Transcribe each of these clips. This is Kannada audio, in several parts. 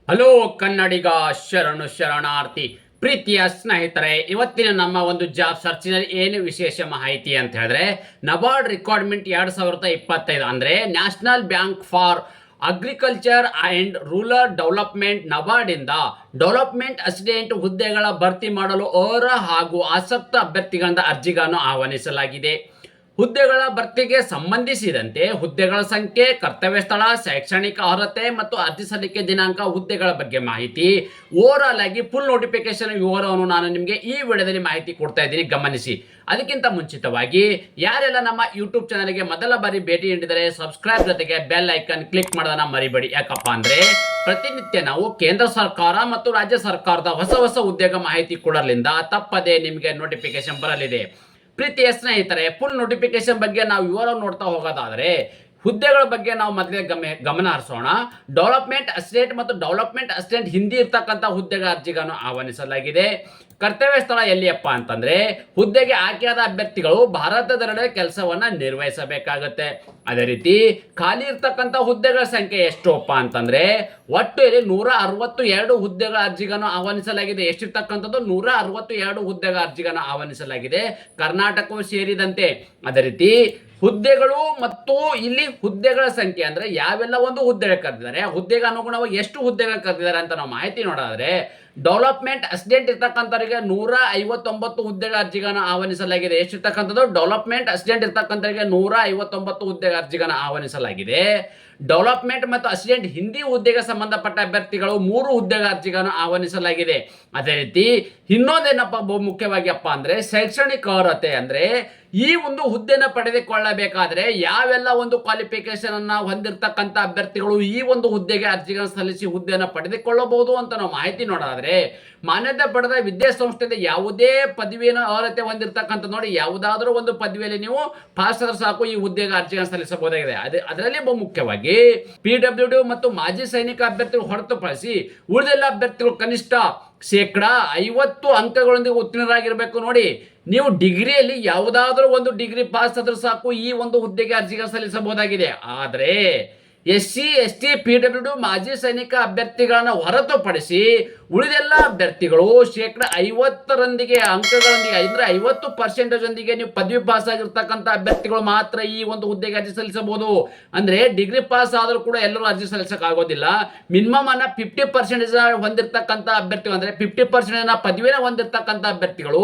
ಹಲೋ ಕನ್ನಡಿಗ ಶರಣು ಶರಣಾರ್ಥಿ ಪ್ರೀತಿಯ ಸ್ನೇಹಿತರೆ, ಇವತ್ತಿನ ನಮ್ಮ ಒಂದು ಜಾಬ್ ಸರ್ಚಿನಲ್ಲಿ ಏನು ವಿಶೇಷ ಮಾಹಿತಿ ಅಂತ ಹೇಳಿದ್ರೆ, ನಬಾರ್ಡ್ ರಿಕ್ವೈರ್ಮೆಂಟ್ 2025 ಅಂದ್ರೆ national bank for agriculture and rural development NABARD ಇಂದ ಡೆವಲಪ್ಮೆಂಟ್ ಅಸಿಸ್ಟೆಂಟ್ ಹುದ್ದೆಗಳ ಭರ್ತಿ ಮಾಡಲು ಅರ್ಹ ಹಾಗೂ ಆಸಕ್ತ ಅಭ್ಯರ್ಥಿಗಳಿಂದ ಅರ್ಜಿಗಳನ್ನು ಆಹ್ವಾನಿಸಲಾಗಿದೆ. ಹುದ್ದೆಗಳ ಭರ್ತಿಗೆ ಸಂಬಂಧಿಸಿದಂತೆ ಹುದ್ದೆಗಳ ಸಂಖ್ಯೆ, ಕರ್ತವ್ಯ ಸ್ಥಳ, ಶೈಕ್ಷಣಿಕ ಅರ್ಹತೆ ಮತ್ತು ಅರ್ಜಿ ಸಲ್ಲಿಕೆ ದಿನಾಂಕ, ಹುದ್ದೆಗಳ ಬಗ್ಗೆ ಮಾಹಿತಿ, ಓವರಾಲ್ ಆಗಿ ಫುಲ್ ನೋಟಿಫಿಕೇಶನ್ ವಿವರವನ್ನು ನಾನು ನಿಮಗೆ ಈ ವಿಡಿಯೋದಲ್ಲಿ ಮಾಹಿತಿ ಕೊಡ್ತಾ ಇದ್ದೀನಿ, ಗಮನಿಸಿ. ಅದಕ್ಕಿಂತ ಮುಂಚಿತವಾಗಿ ಯಾರೆಲ್ಲ ನಮ್ಮ ಯೂಟ್ಯೂಬ್ ಚಾನಲ್ಗೆ ಮೊದಲ ಬಾರಿ ಭೇಟಿ ನೀಡಿದರೆ ಸಬ್ಸ್ಕ್ರೈಬ್ ಜೊತೆಗೆ ಬೆಲ್ ಐಕನ್ ಕ್ಲಿಕ್ ಮಾಡೋದನ್ನ ಮರಿಬೇಡಿ. ಯಾಕಪ್ಪ ಅಂದ್ರೆ ಪ್ರತಿನಿತ್ಯ ನಾವು ಕೇಂದ್ರ ಸರ್ಕಾರ ಮತ್ತು ರಾಜ್ಯ ಸರ್ಕಾರದ ಹೊಸ ಹೊಸ ಉದ್ಯೋಗ ಮಾಹಿತಿ ಕೊಡಲಿಂದ ತಪ್ಪದೆ ನಿಮಗೆ ನೋಟಿಫಿಕೇಶನ್ ಬರಲಿದೆ. ಪ್ರೀತಿಯ ಸ್ನೇಹಿತರೆ, ಫುಲ್ ನೋಟಿಫಿಕೇಶನ್ ಬಗ್ಗೆ ನಾವು ವಿವರ ನೋಡ್ತಾ ಹೋಗೋದಾದ್ರೆ ಹುದ್ದೆಗಳ ಬಗ್ಗೆ ನಾವು ಮೊದಲೇ ಗಮನ ಹರಿಸೋಣ. ಡೆವಲಪ್ಮೆಂಟ್ ಅಸಿಸ್ಟೆಂಟ್ ಮತ್ತು ಡೆವಲಪ್ಮೆಂಟ್ ಅಸಿಸ್ಟೆಂಟ್ ಹಿಂದಿ ಇರ್ತಕ್ಕಂಥ ಹುದ್ದೆಗಳ ಅರ್ಜಿಗಳನ್ನು ಆಹ್ವಾನಿಸಲಾಗಿದೆ. ಕರ್ತವ್ಯ ಸ್ಥಳ ಎಲ್ಲಿಯಪ್ಪ ಅಂತಂದ್ರೆ ಹುದ್ದೆಗೆ ಆಯ್ಕೆಯಾದ ಅಭ್ಯರ್ಥಿಗಳು ಭಾರತದೆಲ್ಲೆಡೆ ಕೆಲಸವನ್ನ ನಿರ್ವಹಿಸಬೇಕಾಗುತ್ತೆ. ಅದೇ ರೀತಿ ಖಾಲಿ ಇರ್ತಕ್ಕಂಥ ಹುದ್ದೆಗಳ ಸಂಖ್ಯೆ ಎಷ್ಟುಪ್ಪ ಅಂತಂದ್ರೆ ಒಟ್ಟು ಇಲ್ಲಿ 162 ಹುದ್ದೆಗಳ ಅರ್ಜಿಗಳನ್ನು ಆಹ್ವಾನಿಸಲಾಗಿದೆ. ಎಷ್ಟಿರ್ತಕ್ಕಂಥದ್ದು 162 ಹುದ್ದೆಗಳ ಅರ್ಜಿಗಳನ್ನು ಆಹ್ವಾನಿಸಲಾಗಿದೆ, ಕರ್ನಾಟಕವು ಸೇರಿದಂತೆ. ಅದೇ ರೀತಿ ಹುದ್ದೆಗಳು ಮತ್ತು ಇಲ್ಲಿ ಹುದ್ದೆಗಳ ಸಂಖ್ಯೆ ಅಂದ್ರೆ ಯಾವೆಲ್ಲ ಒಂದು ಹುದ್ದೆಗಳು ಕರೆದಿದ್ದಾರೆ, ಹುದ್ದೆಗೆ ಅನುಗುಣವಾಗಿ ಎಷ್ಟು ಹುದ್ದೆಗಳು ಕರೆದಿದ್ದಾರೆ ಅಂತ ನಾವು ಮಾಹಿತಿ ನೋಡೋದಾದ್ರೆ, ಡೆವಲಪ್ಮೆಂಟ್ ಅಸಿಸ್ಟೆಂಟ್ ಇರ್ತಕ್ಕಂಥವರಿಗೆ 159 ಹುದ್ದೆಗಳ ಅರ್ಜಿಗಳನ್ನು ಆಹ್ವಾನಿಸಲಾಗಿದೆ. ಎಷ್ಟಿರ್ತಕ್ಕಂಥದ್ದು ಡೆವಲಪ್ಮೆಂಟ್ ಅಸಿಸ್ಟೆಂಟ್ ಇರ್ತಕ್ಕಂಥವರಿಗೆ 159 ಹುದ್ದೆಗಳ ಅರ್ಜಿಗಳನ್ನು ಆಹ್ವಾನಿಸಲಾಗಿದೆ. ಡೆವಲಪ್ಮೆಂಟ್ ಮತ್ತು ಅಸಿಸ್ಟೆಂಟ್ ಹಿಂದಿ ಹುದ್ದೆಗೆ ಸಂಬಂಧಪಟ್ಟ ಅಭ್ಯರ್ಥಿಗಳು 3 ಹುದ್ದೆಗಳ ಅರ್ಜಿಗಳನ್ನು ಆಹ್ವಾನಿಸಲಾಗಿದೆ. ಅದೇ ರೀತಿ ಇನ್ನೊಂದೇನಪ್ಪ ಬಹು ಮುಖ್ಯವಾಗಿ ಅಪ್ಪ ಅಂದ್ರೆ ಶೈಕ್ಷಣಿಕ ಅರ್ಹತೆ, ಅಂದ್ರೆ ಈ ಒಂದು ಹುದ್ದೆನ ಪಡೆದುಕೊಳ್ಳಬೇಕಾದ್ರೆ ಯಾವೆಲ್ಲ ಒಂದು ಕ್ವಾಲಿಫಿಕೇಶನ್ ಅನ್ನ ಹೊಂದಿರತಕ್ಕಂಥ ಅಭ್ಯರ್ಥಿಗಳು ಈ ಒಂದು ಹುದ್ದೆಗೆ ಅರ್ಜಿಗಳನ್ನು ಸಲ್ಲಿಸಿ ಹುದ್ದೆಯನ್ನು ಪಡೆದುಕೊಳ್ಳಬಹುದು ಅಂತ ನಾವು ಮಾಹಿತಿ ನೋಡೋದಾದ್ರೆ, ಮಾನ್ಯತೆ ಪಡೆದ ವಿದ್ಯಾಸಂಸ್ಥೆಯಿಂದ ಯಾವುದೇ ಪದವಿಯನ್ನು ಅರ್ಹತೆ ಹೊಂದಿರತಕ್ಕಂಥ ನೋಡಿ, ಯಾವುದಾದ್ರೂ ಒಂದು ಪದವಿಯಲ್ಲಿ ನೀವು ಪಾಸ್ ಆದ್ರೆ ಸಾಕು ಈ ಹುದ್ದೆಗೆ ಅರ್ಜಿಗಳನ್ನು ಸಲ್ಲಿಸಬಹುದಾಗಿದೆ. ಅದರಲ್ಲಿ ಬಹು ಮುಖ್ಯವಾಗಿ PWD ಮತ್ತು ಮಾಜಿ ಸೈನಿಕ ಅಭ್ಯರ್ಥಿಗಳು ಹೊರತುಪಡಿಸಿ ಉಳಿದೆಲ್ಲ ಅಭ್ಯರ್ಥಿಗಳು ಕನಿಷ್ಠ 50% ಅಂಕಗಳೊಂದಿಗೆ ಉತ್ತೀರ್ಣರಾಗಿರ್ಬೇಕು. ನೋಡಿ, ನೀವು ಡಿಗ್ರಿಯಲ್ಲಿ ಯಾವುದಾದ್ರೂ ಒಂದು ಡಿಗ್ರಿ ಪಾಸ್ ಆದ್ರೂ ಸಾಕು ಈ ಒಂದು ಹುದ್ದೆಗೆ ಅರ್ಜಿಗಳನ್ನು ಸಲ್ಲಿಸಬಹುದಾಗಿದೆ. ಆದರೆ SC ST PWD ಮಾಜಿ ಸೈನಿಕ ಅಭ್ಯರ್ಥಿಗಳನ್ನು ಹೊರತುಪಡಿಸಿ ಉಳಿದೆಲ್ಲ ಅಭ್ಯರ್ಥಿಗಳು 50% ಅಂಕಗಳೊಂದಿಗೆ ಅಂದ್ರೆ 50% ನೀವು ಪದವಿ ಪಾಸ್ ಆಗಿರ್ತಕ್ಕಂಥ ಅಭ್ಯರ್ಥಿಗಳು ಮಾತ್ರ ಈ ಒಂದು ಹುದ್ದೆಗೆ ಅರ್ಜಿ ಸಲ್ಲಿಸಬಹುದು. ಅಂದ್ರೆ ಡಿಗ್ರಿ ಪಾಸ್ ಆದ್ರೂ ಕೂಡ ಎಲ್ಲರೂ ಅರ್ಜಿ ಸಲ್ಲಿಸಕ್ ಆಗೋದಿಲ್ಲ. ಮಿನಿಮಮ್ ಅನ್ನ 50% ಹೊಂದಿರತಕ್ಕಂಥ ಅಭ್ಯರ್ಥಿಗಳು ಅಂದ್ರೆ 50% ಪದವಿನ ಹೊಂದಿರತಕ್ಕಂಥ ಅಭ್ಯರ್ಥಿಗಳು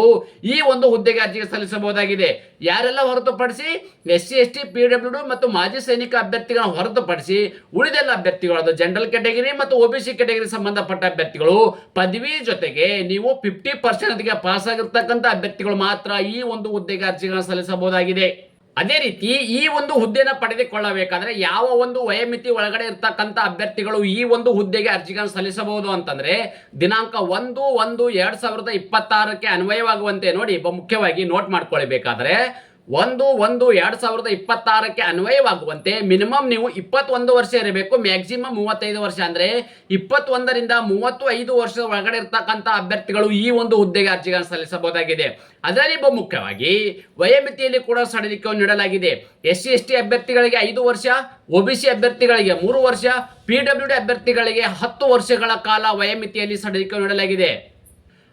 ಈ ಒಂದು ಹುದ್ದೆಗೆ ಅರ್ಜಿಗೆ ಸಲ್ಲಿಸಬಹುದಾಗಿದೆ. ಯಾರೆಲ್ಲ ಹೊರತುಪಡಿಸಿ SC ST PWD ಮತ್ತು ಮಾಜಿ ಸೈನಿಕ ಅಭ್ಯರ್ಥಿಗಳನ್ನು ಹೊರತುಪಡಿಸಿ ಉಳಿದೆಲ್ಲ ಅಭ್ಯರ್ಥಿಗಳು, ಅದು ಜನರಲ್ ಕ್ಯಾಟಗರಿ ಮತ್ತು OBC ಕ್ಯಾಟಗರಿ ಸಂಬಂಧಪಟ್ಟ ಅಭ್ಯರ್ಥಿಗಳು ಪದವಿ ಜೊತೆಗೆ ನೀವು 50% ಪಾಸ್ ಆಗಿರ್ತಕ್ಕಂಥ ಅಭ್ಯರ್ಥಿಗಳು ಮಾತ್ರ ಈ ಒಂದು ಹುದ್ದೆಗೆ ಅರ್ಜಿಗಳನ್ನು ಸಲ್ಲಿಸಬಹುದಾಗಿದೆ. ಅದೇ ರೀತಿ ಈ ಒಂದು ಹುದ್ದೆನ ಪಡೆದುಕೊಳ್ಳಬೇಕಾದ್ರೆ ಯಾವ ಒಂದು ವಯೋಮಿತಿ ಒಳಗಡೆ ಇರ್ತಕ್ಕಂಥ ಅಭ್ಯರ್ಥಿಗಳು ಈ ಒಂದು ಹುದ್ದೆಗೆ ಅರ್ಜಿಗಳನ್ನು ಸಲ್ಲಿಸಬಹುದು ಅಂತಂದ್ರೆ ದಿನಾಂಕ 1/1/2026 ಅನ್ವಯವಾಗುವಂತೆ ನೋಡಿ, ಮುಖ್ಯವಾಗಿ ನೋಟ್ ಮಾಡ್ಕೊಳ್ಬೇಕಾದ್ರೆ 1/1/2026 ಅನ್ವಯವಾಗುವಂತೆ ಮಿನಿಮಮ್ ನೀವು 21 ವರ್ಷ ಇರಬೇಕು, ಮ್ಯಾಕ್ಸಿಮಮ್ 35 ವರ್ಷ. ಅಂದ್ರೆ 21ರಿಂದ 35 ವರ್ಷದ ಒಳಗಡೆ ಇರ್ತಕ್ಕಂಥ ಅಭ್ಯರ್ಥಿಗಳು ಈ ಒಂದು ಹುದ್ದೆಗೆ ಅರ್ಜಿಗಳನ್ನು ಸಲ್ಲಿಸಬಹುದಾಗಿದೆ. ಅದರಲ್ಲಿ ಮುಖ್ಯವಾಗಿ ವಯೋಮಿತಿಯಲ್ಲಿ ಕೂಡ ಸಡಿಲಿಕೆಯನ್ನು ನೀಡಲಾಗಿದೆ. SC ST ಅಭ್ಯರ್ಥಿಗಳಿಗೆ 5 ವರ್ಷ, OBC ಅಭ್ಯರ್ಥಿಗಳಿಗೆ 3 ವರ್ಷ, PWD ಅಭ್ಯರ್ಥಿಗಳಿಗೆ 10 ವರ್ಷಗಳ ಕಾಲ ವಯೋಮಿತಿಯಲ್ಲಿ ಸಡಿಲಿಕೆ ನೀಡಲಾಗಿದೆ.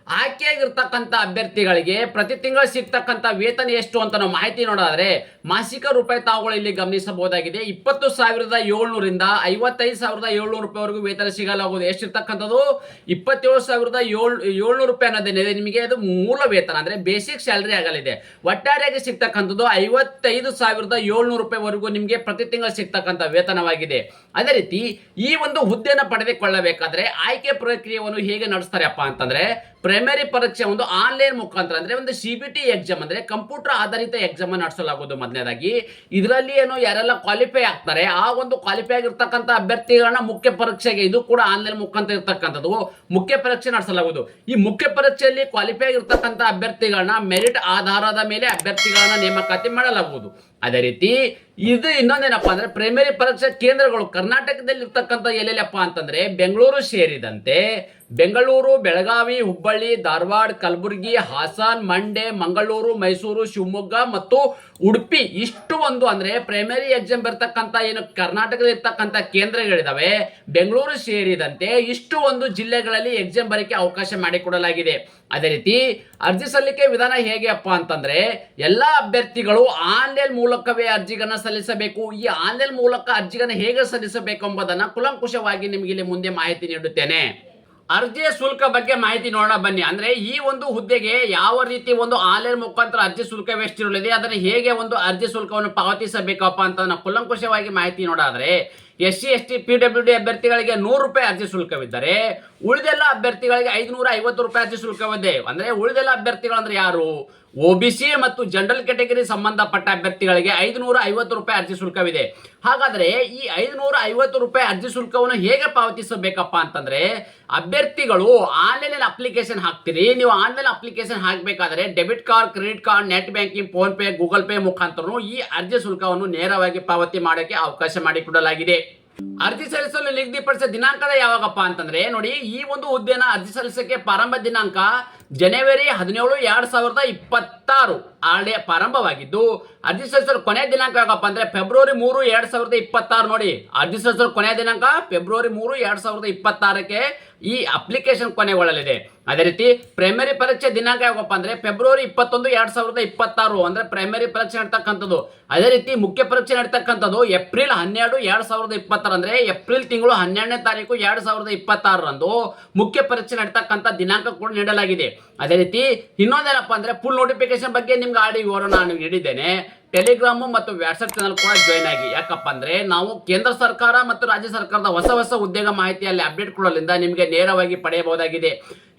ಆಯ್ಕೆಯಾಗಿರ್ತಕ್ಕಂಥ ಅಭ್ಯರ್ಥಿಗಳಿಗೆ ಪ್ರತಿ ತಿಂಗಳು ಸಿಗ್ತಕ್ಕಂಥ ವೇತನ ಎಷ್ಟು ಅಂತ ನಾವು ಮಾಹಿತಿ ನೋಡೋದಾದ್ರೆ ಮಾಸಿಕ ರೂಪಾಯಿ ತಾವುಗಳು ಇಲ್ಲಿ ಗಮನಿಸಬಹುದಾಗಿದೆ. 20,700ರಿಂದ 55,700 ರೂಪಾಯಿವರೆಗೂ ವೇತನ ಸಿಗಲಾಗುವುದು. ಎಷ್ಟಿರ್ತಕ್ಕಂಥದ್ದು 27,700 ರೂಪಾಯಿ ಅನ್ನೋದೇನಿದೆ ನಿಮಗೆ ಅದು ಮೂಲ ವೇತನ ಅಂದ್ರೆ ಬೇಸಿಕ್ ಸ್ಯಾಲರಿ ಆಗಲಿದೆ. ಒಟ್ಟಾರೆಯಾಗಿ ಸಿಗ್ತಕ್ಕಂಥದ್ದು 55,700 ರೂಪಾಯಿವರೆಗೂ ನಿಮಗೆ ಪ್ರತಿ ತಿಂಗಳು ಸಿಗ್ತಕ್ಕಂಥ ವೇತನವಾಗಿದೆ. ಅದೇ ರೀತಿ ಈ ಒಂದು ಹುದ್ದೆಯನ್ನು ಪಡೆದುಕೊಳ್ಳಬೇಕಾದ್ರೆ ಆಯ್ಕೆ ಪ್ರಕ್ರಿಯೆಯನ್ನು ಹೇಗೆ ನಡೆಸ್ತಾರಪ್ಪ ಅಂತಂದ್ರೆ ಪ್ರೈಮರಿ ಪರೀಕ್ಷೆ ಒಂದು ಆನ್ಲೈನ್ ಮುಖಾಂತರ ಅಂದ್ರೆ ಒಂದು CBT ಎಕ್ಸಾಮ್ ಅಂದ್ರೆ ಕಂಪ್ಯೂಟರ್ ಆಧಾರಿತ ಎಕ್ಸಾಮ್ ನಡೆಸಲಾಗುವುದು. ಮೊದಲನೇದಾಗಿ ಇದರಲ್ಲಿ ಏನು ಯಾರೆಲ್ಲ ಕ್ವಾಲಿಫೈ ಆಗ್ತಾರೆ ಆ ಒಂದು ಕ್ವಾಲಿಫೈ ಆಗಿರ್ತಕ್ಕಂಥ ಅಭ್ಯರ್ಥಿಗಳನ್ನ ಮುಖ್ಯ ಪರೀಕ್ಷೆಗೆ, ಇದು ಕೂಡ ಆನ್ಲೈನ್ ಮುಖಾಂತರ ಇರ್ತಕ್ಕಂಥದ್ದು, ಮುಖ್ಯ ಪರೀಕ್ಷೆ ನಡೆಸಲಾಗುವುದು. ಈ ಮುಖ್ಯ ಪರೀಕ್ಷೆಯಲ್ಲಿ ಕ್ವಾಲಿಫೈ ಆಗಿರ್ತಕ್ಕಂಥ ಅಭ್ಯರ್ಥಿಗಳನ್ನ ಮೆರಿಟ್ ಆಧಾರದ ಮೇಲೆ ಅಭ್ಯರ್ಥಿಗಳನ್ನ ನೇಮಕಾತಿ ಮಾಡಲಾಗುವುದು. ಅದೇ ರೀತಿ ಇದು ಇನ್ನೊಂದೇನಪ್ಪ ಅಂದ್ರೆ ಪ್ರೈಮರಿ ಪರೀಕ್ಷಾ ಕೇಂದ್ರಗಳು ಕರ್ನಾಟಕದಲ್ಲಿ ಇರ್ತಕ್ಕಂಥ ಎಲ್ಲೆಲ್ಲಪ್ಪ ಅಂತಂದ್ರೆ ಬೆಂಗಳೂರು ಸೇರಿದಂತೆ ಬೆಂಗಳೂರು, ಬೆಳಗಾವಿ, ಹುಬ್ಬಳ್ಳಿ, ಧಾರವಾಡ, ಕಲಬುರಗಿ, ಹಾಸನ್, ಮಂಡ್ಯ, ಮಂಗಳೂರು, ಮೈಸೂರು, ಶಿವಮೊಗ್ಗ ಮತ್ತು ಉಡುಪಿ. ಇಷ್ಟು ಒಂದು ಅಂದ್ರೆ ಪ್ರೈಮರಿ ಎಕ್ಸಾಮ್ ಬರ್ತಕ್ಕಂಥ ಏನು ಕರ್ನಾಟಕದಲ್ಲಿ ಇರ್ತಕ್ಕಂಥ ಕೇಂದ್ರಗಳಿದಾವೆ ಬೆಂಗಳೂರು ಸೇರಿದಂತೆ ಇಷ್ಟು ಒಂದು ಜಿಲ್ಲೆಗಳಲ್ಲಿ ಎಕ್ಸಾಮ್ ಬರೀಕೆ ಅವಕಾಶ ಮಾಡಿಕೊಡಲಾಗಿದೆ. ಅದೇ ರೀತಿ ಅರ್ಜಿ ಸಲ್ಲಿಕೆ ವಿಧಾನ ಹೇಗೆ ಅಪ್ಪ ಅಂತಂದ್ರೆ ಎಲ್ಲಾ ಅಭ್ಯರ್ಥಿಗಳು ಆನ್ಲೈನ್ ಮೂಲಕವೇ ಅರ್ಜಿಗಳನ್ನ ಸಲ್ಲಿಸಬೇಕು. ಈ ಆನ್ಲೈನ್ ಮೂಲಕ ಅರ್ಜಿಗಳನ್ನ ಹೇಗೆ ಸಲ್ಲಿಸಬೇಕು ಎಂಬುದನ್ನ ಕುಲಂಕುಷವಾಗಿ ನಿಮಗೆ ಇಲ್ಲಿ ಮುಂದೆ ಮಾಹಿತಿ ನೀಡುತ್ತೇನೆ. ಅರ್ಜಿಯ ಶುಲ್ಕ ಬಗ್ಗೆ ಮಾಹಿತಿ ನೋಡೋಣ ಬನ್ನಿ. ಅಂದ್ರೆ ಈ ಒಂದು ಹುದ್ದೆಗೆ ಯಾವ ರೀತಿ ಒಂದು ಆನ್ಲೈನ್ ಮುಖಾಂತರ ಅರ್ಜಿ ಶುಲ್ಕ ಎಷ್ಟಿರಲಿದೆ, ಅದನ್ನು ಹೇಗೆ ಒಂದು ಅರ್ಜಿ ಶುಲ್ಕವನ್ನು ಪಾವತಿಸಬೇಕಪ್ಪ ಅಂತ ನಾವು ಕುಲಂಕುಷವಾಗಿ ಮಾಹಿತಿ ನೋಡಾದ್ರೆ SC ST PWD ಅಭ್ಯರ್ಥಿಗಳಿಗೆ 100 ರೂಪಾಯಿ ಅರ್ಜಿ ಶುಲ್ಕವಿದ್ದರೆ ಉಳಿದೆಲ್ಲ ಅಭ್ಯರ್ಥಿಗಳಿಗೆ 550 ರೂಪಾಯಿ ಅರ್ಜಿ ಶುಲ್ಕವಿದೆ. ಅಂದ್ರೆ ಉಳಿದೆಲ್ಲ ಅಭ್ಯರ್ಥಿಗಳು ಅಂದ್ರೆ ಯಾರು, OBC ಮತ್ತು ಜನರಲ್ ಕ್ಯಾಟಗರಿ ಸಂಬಂಧಪಟ್ಟ ಅಭ್ಯರ್ಥಿಗಳಿಗೆ 550 ರೂಪಾಯಿ ಅರ್ಜಿ ಶುಲ್ಕವಿದೆ. ಹಾಗಾದ್ರೆ ಈ 550 ರೂಪಾಯಿ ಅರ್ಜಿ ಶುಲ್ಕವನ್ನು ಹೇಗೆ ಪಾವತಿಸಬೇಕಪ್ಪ ಅಂತಂದ್ರೆ ಅಭ್ಯರ್ಥಿಗಳು ಆನ್ಲೈನ್ ಅಪ್ಲಿಕೇಶನ್ ಹಾಕ್ತೀರಿ. ನೀವು ಆನ್ಲೈನ್ ಅಪ್ಲಿಕೇಶನ್ ಹಾಕಬೇಕಾದ್ರೆ debit card, credit card, net banking, PhonePe, Google pay ಮುಖಾಂತರ ಈ ಅರ್ಜಿ ಶುಲ್ಕವನ್ನು ನೇರವಾಗಿ ಪಾವತಿ ಮಾಡೋಕೆ ಅವಕಾಶ ಮಾಡಿಕೊಡಲಾಗಿದೆ. ಅರ್ಜಿ ಸಲ್ಲಿಸಲು ನಿಗದಿಪಡಿಸಿದ ದಿನಾಂಕದ ಯಾವಾಗಪ್ಪ ಅಂತಂದ್ರೆ ನೋಡಿ, ಈ ಒಂದು ಹುದ್ದೆನ ಅರ್ಜಿ ಸಲ್ಲಿಸಕ್ಕೆ ಪ್ರಾರಂಭ ದಿನಾಂಕ ಜನವರಿ 17, 2026 ಆಲ್ರೆಡಿ ಪ್ರಾರಂಭವಾಗಿದ್ದು ಅರ್ಜಿ ಸಲ್ಲಿಸಲು ಕೊನೆಯ ದಿನಾಂಕ ಯಾವಾಗಪ್ಪ ಅಂದ್ರೆ ಫೆಬ್ರವರಿ 3, 2026. ನೋಡಿ, ಅರ್ಜಿ ಸಲ್ಲಿಸಲು ಕೊನೆಯ ದಿನಾಂಕ ಫೆಬ್ರವರಿ 3, 2026ಕ್ಕೆ ಈ ಅಪ್ಲಿಕೇಶನ್ ಕೊನೆಗೊಳ್ಳಲಿದೆ. ಅದೇ ರೀತಿ ಪ್ರೈಮರಿ ಪರೀಕ್ಷೆ ದಿನಾಂಕ ಯಾವಾಗಪ್ಪ ಅಂದ್ರೆ ಫೆಬ್ರವರಿ 21, 2026 ಅಂದ್ರೆ ಪ್ರೈಮರಿ ಪರೀಕ್ಷೆ ನಡ್ತಕ್ಕಂಥದ್ದು. ಅದೇ ರೀತಿ ಮುಖ್ಯ ಪರೀಕ್ಷೆ ನಡ್ತಕ್ಕಂಥದ್ದು ಏಪ್ರಿಲ್ 12, 2026 ಅಂದ್ರೆ ಏಪ್ರಿಲ್ ತಿಂಗಳು 12ನೇ ತಾರೀಕು 2026ರಂದು ಮುಖ್ಯ ಪರೀಕ್ಷೆ ನಡ್ತಕ್ಕಂಥ ದಿನಾಂಕ ಕೂಡ ನೀಡಲಾಗಿದೆ. ಅದೇ ರೀತಿ ಇನ್ನೊಂದೇನಪ್ಪ ಅಂದ್ರೆ ಫುಲ್ ನೋಟಿಫಿಕೇಶನ್ ಬಗ್ಗೆ ನಿಮ್ಗೆ ಆಡಿ ವಿವರ ನಾನು ನೀಡಿದ್ದೇನೆ. ಟೆಲಿಗ್ರಾಮ್ ಮತ್ತು ವಾಟ್ಸ್ಆಪ್ ಚಾನಲ್ ಕೂಡ ಜಾಯ್ನ್ ಆಗಿ. ಯಾಕಪ್ಪ ಅಂದ್ರೆ ನಾವು ಕೇಂದ್ರ ಸರ್ಕಾರ ಮತ್ತು ರಾಜ್ಯ ಸರ್ಕಾರದ ಹೊಸ ಉದ್ಯೋಗ ಮಾಹಿತಿಯಲ್ಲಿ ಅಪ್ಡೇಟ್ ಕೊಡೋದ್ರಿಂದ ನಿಮಗೆ ನೇರವಾಗಿ ಪಡೆಯಬಹುದಾಗಿದೆ.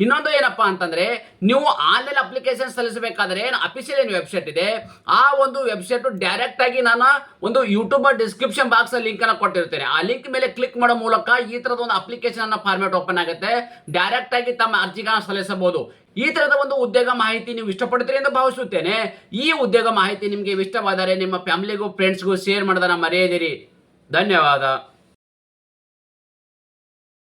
ಇನ್ನೊಂದು ಏನಪ್ಪಾ ಅಂತಂದ್ರೆ ನೀವು ಆನ್ಲೈನ್ ಅಪ್ಲಿಕೇಶನ್ ಸಲ್ಲಿಸಬೇಕಾದ್ರೆ ಅಫಿಷಿಯಲ್ ಏನು ವೆಬ್ಸೈಟ್ ಇದೆ ಆ ಒಂದು ವೆಬ್ಸೈಟ್ ಡೈರೆಕ್ಟ್ ಆಗಿ ನಾನು ಒಂದು ಯೂಟ್ಯೂಬ್ ಡಿಸ್ಕ್ರಿಪ್ಷನ್ ಬಾಕ್ಸ್ ಅಲ್ಲಿ ಲಿಂಕ್ ಅನ್ನು ಕೊಟ್ಟಿರ್ತೇನೆ. ಆ ಲಿಂಕ್ ಮೇಲೆ ಕ್ಲಿಕ್ ಮಾಡೋ ಮೂಲಕ ಈ ತರದ ಒಂದು ಅಪ್ಲಿಕೇಶನ್ ಅನ್ನ ಫಾರ್ಮೆಟ್ ಓಪನ್ ಆಗುತ್ತೆ. ಡೈರೆಕ್ಟ್ ಆಗಿ ತಮ್ಮ ಅರ್ಜಿಗಳನ್ನ ಸಲ್ಲಿಸಬಹುದು. ಈ ತರದ ಒಂದು ಉದ್ಯೋಗ ಮಾಹಿತಿ ನೀವು ಇಷ್ಟಪಡ್ತೀರಿ ಎಂದು ಭಾವಿಸುತ್ತೇನೆ. ಈ ಉದ್ಯೋಗ ಮಾಹಿತಿ ನಿಮಗೆ ಇಷ್ಟವಾದರೆ ನಿಮ್ಮ ಫ್ಯಾಮಿಲಿಗೂ ಫ್ರೆಂಡ್ಸ್ಗೂ ಶೇರ್ ಮಾಡೋದನ್ನ ಮರೆಯದಿರಿ. ಧನ್ಯವಾದ.